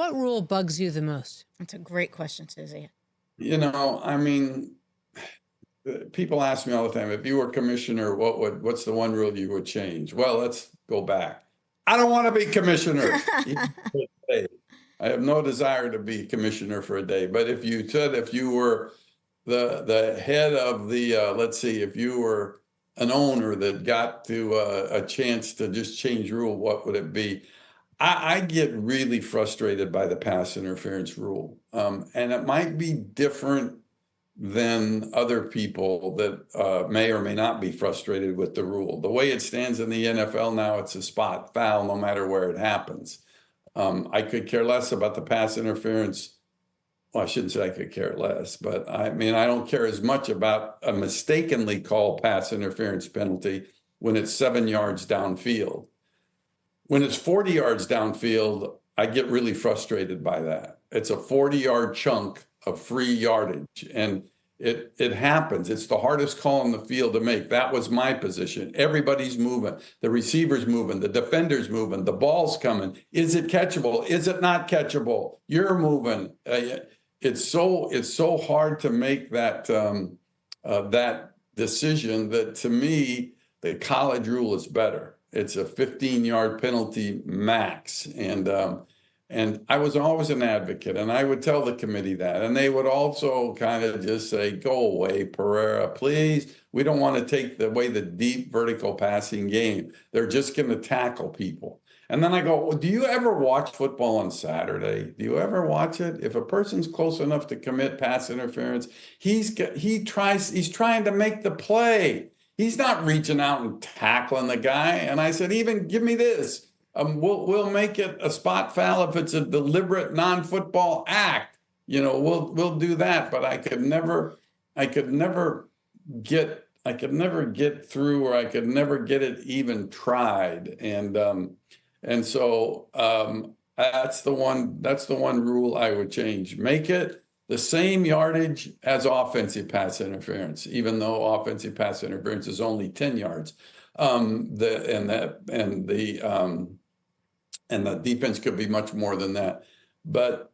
What rule bugs you the most? That's a great question, Suzy. I mean, people ask me all the time, if you were commissioner, what's the one rule you would change? Well, let's go back. I don't want to be commissioner. I have no desire to be commissioner for a day. But if you were the head of the, let's see, if you were an owner that got to a chance to just change rule, what would it be? I get really frustrated by the pass interference rule. And it might be different than other people that may or may not be frustrated with the rule. The way it stands in the NFL now, it's a spot foul no matter where it happens. I could care less about the pass interference. Well, I shouldn't say I could care less, but I mean, I don't care as much about a mistakenly called pass interference penalty when it's 7 yards downfield. When it's 40 yards downfield, I get really frustrated by that. It's a 40-yard chunk of free yardage, and it happens. It's the hardest call in the field to make. That was my position. Everybody's moving. The receiver's moving. The defender's moving. The ball's coming. Is it catchable? Is it not catchable? You're moving. It's so hard to make that that decision that, to me, the college rule is better. It's a 15-yard penalty max, and I was always an advocate, and I would tell the committee that, and they would also kind of just say, "Go away, Pereira, please. We don't want to take away the deep vertical passing game. They're just going to tackle people." And then I go, well, do you ever watch football on Saturday? Do you ever watch it? If a person's close enough to commit pass interference, he's trying to make the play. He's not reaching out and tackling the guy. And I said, even give me this. We'll make it a spot foul if it's a deliberate non-football act. We'll do that. But I could never get through, or I could never get it even tried. And so that's the one rule I would change. Make it the same yardage as offensive pass interference, even though offensive pass interference is only 10 yards. The defense could be much more than that. But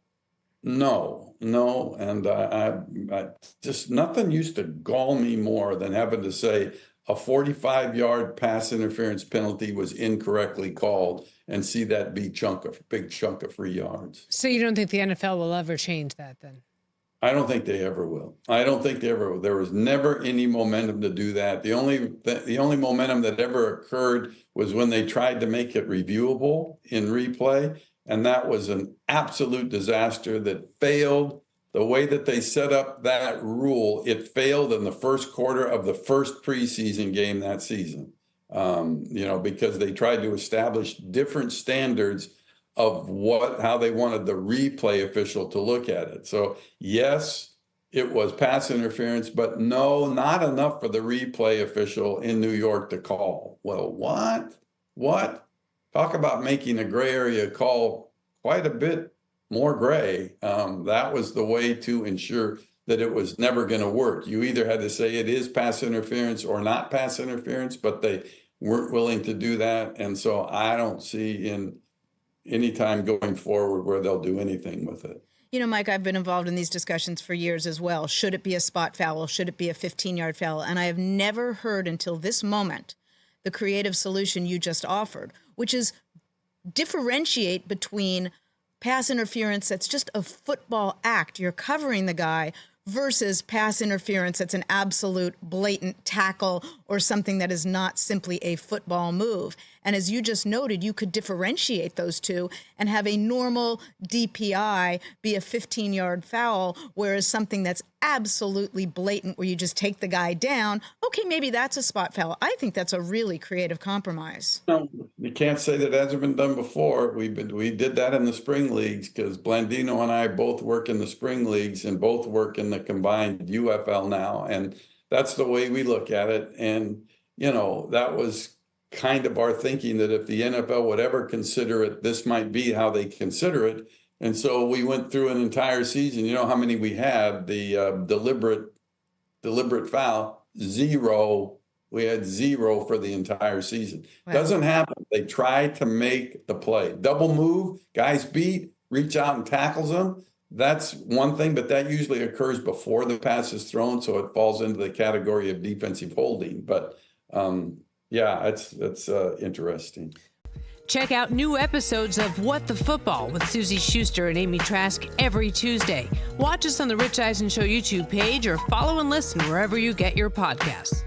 no, and I just, nothing used to gall me more than having to say a 45-yard pass interference penalty was incorrectly called and see that big chunk of free yards. So you don't think the NFL will ever change that then? I don't think they ever will. There was never any momentum to do that. The only momentum that ever occurred was when they tried to make it reviewable in replay, and that was an absolute disaster that failed. The way that they set up that rule, it failed in the first quarter of the first preseason game that season. Because they tried to establish different standards of how they wanted the replay official to look at it. So yes, it was pass interference, but no, not enough for the replay official in New York to call. Well, what? Talk about making a gray area call quite a bit more gray. That was the way to ensure that it was never going to work. You either had to say it is pass interference or not pass interference, but they weren't willing to do that. And so I don't see in any time going forward where they'll do anything with it. Mike, I've been involved in these discussions for years as well. Should it be a spot foul? Should it be a 15-yard foul? And I have never heard until this moment the creative solution you just offered, which is differentiate between pass interference that's just a football act, you're covering the guy, versus pass interference that's an absolute blatant tackle or something that is not simply a football move. And as you just noted, you could differentiate those two and have a normal DPI be a 15-yard foul, whereas something that's absolutely blatant where you just take the guy down, okay, maybe that's a spot foul. I think that's a really creative compromise. No, you can't say that hasn't been done before. We did that in the spring leagues because Blandino and I both work in the spring leagues and both work in the combined UFL now. And that's the way we look at it. And, that was kind of our thinking that if the NFL would ever consider it, this might be how they consider it. And so we went through an entire season. You know how many we had? The deliberate foul, 0. We had 0 for the entire season. Wow. Doesn't happen. They try to make the play. Double move, guys beat, reach out and tackles them, that's one thing, but that usually occurs before the pass is thrown, so it falls into the category of defensive holding. But yeah, it's interesting. Check out new episodes of What the Football with Suzy Shuster and Amy Trask every Tuesday. Watch us on the Rich Eisen Show YouTube page or follow and listen wherever you get your podcasts.